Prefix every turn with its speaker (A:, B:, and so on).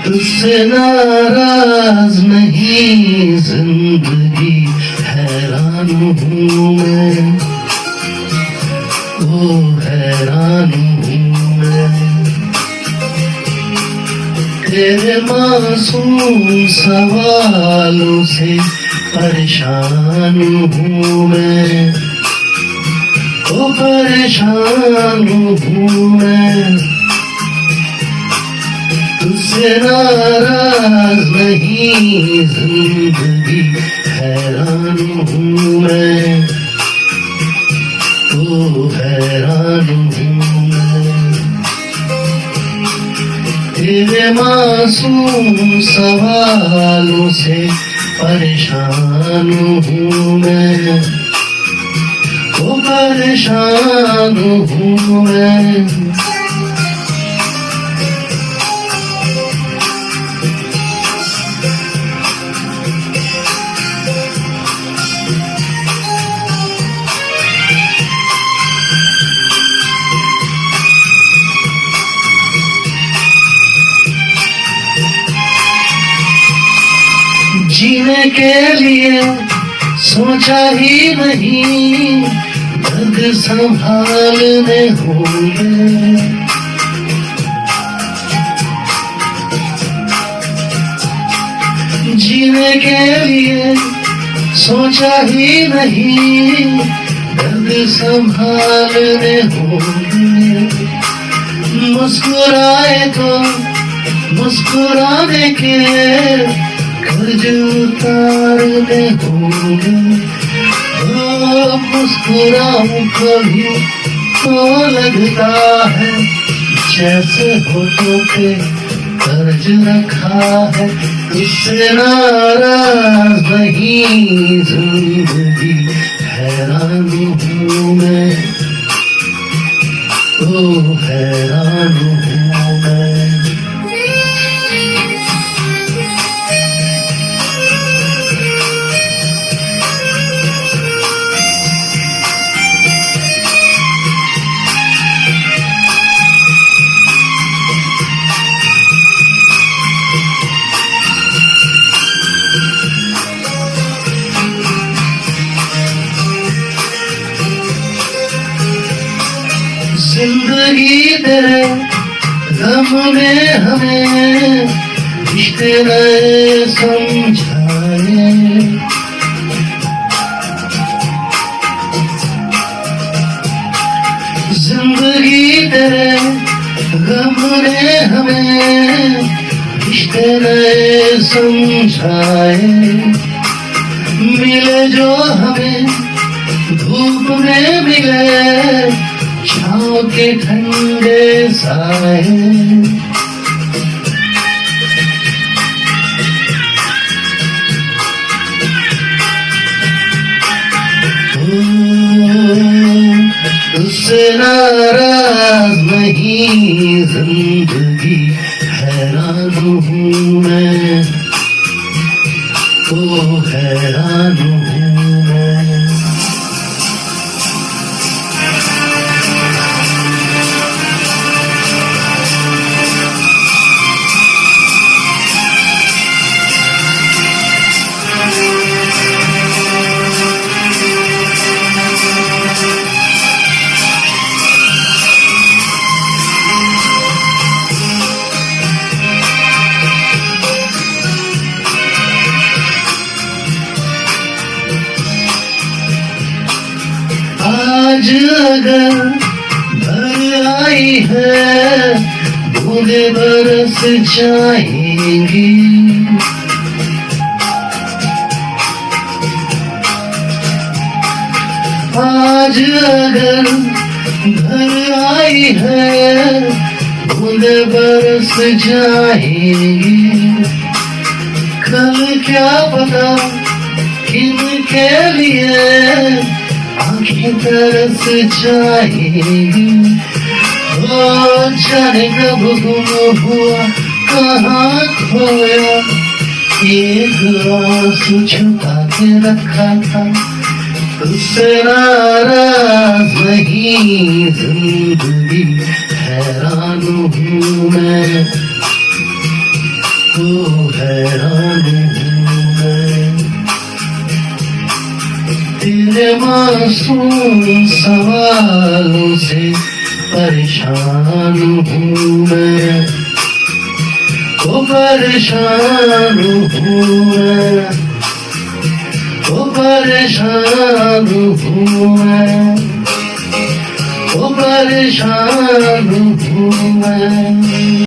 A: तुझसे नाराज नहीं जिंदगी, हैरान हूँ मैं, ओ हैरान हूँ मैं। तेरे मासूम सवालों से परेशान हूँ मैं, ओ परेशान हूँ मैं। तुझसे नाराज नहीं जिंदगी, हैरान हूँ मैं, ओ हैरान हूँ मैं। तेरे मासूम सवालों से परेशान हूँ मैं, ओ परेशान हूँ मैं। जीने के लिए सोचा ही नहीं, दर्द संभालने होंगे। जीने के लिए सोचा ही नहीं, दर्द संभालने होंगे। मुस्कुराए तो मुस्कुराने के कर्ज उतारने होंगे। ओ मुस्कुराऊं कभी तो लगता है जैसे होठों पे कर्ज रखा है। तुझसे नाराज नहीं जिंदगी, हैरान हूँ मैं, ओ हैरान हूँ मैं। जिंदगी तेरे गम ने हमें रिश्ते नए समझाए। जिंदगी तेरे गम ने हमें रिश्ते नए समझाए। मिले जो हमें धूप में मिले, छाँव के ठंडे साए। तुझसे नाराज नहीं जिंदगी, हैरान हूँ मैं, ओ हैरान हूँ मैं। आज अगर भर आई है, बूंदे बरस जाएंगी। आज अगर भर आई है, बूंदे बरस जाएंगी। कल क्या पता किनके लिए आँखें तरस जाएगी। ओ जाने कब गुम हुआ, कहाँ खोया, एक आंसू छुपा के रखा था। तुझसे नाराज नहीं जिंदगी, हैरान हूँ मैं, हैरान हूँ मैं, तेरे मासूम सवालों से परेशान हूँ मैं, ओ परेशान हूँ मैं, ओ परेशान हूँ मैं, ओ परेशान हूँ मैं।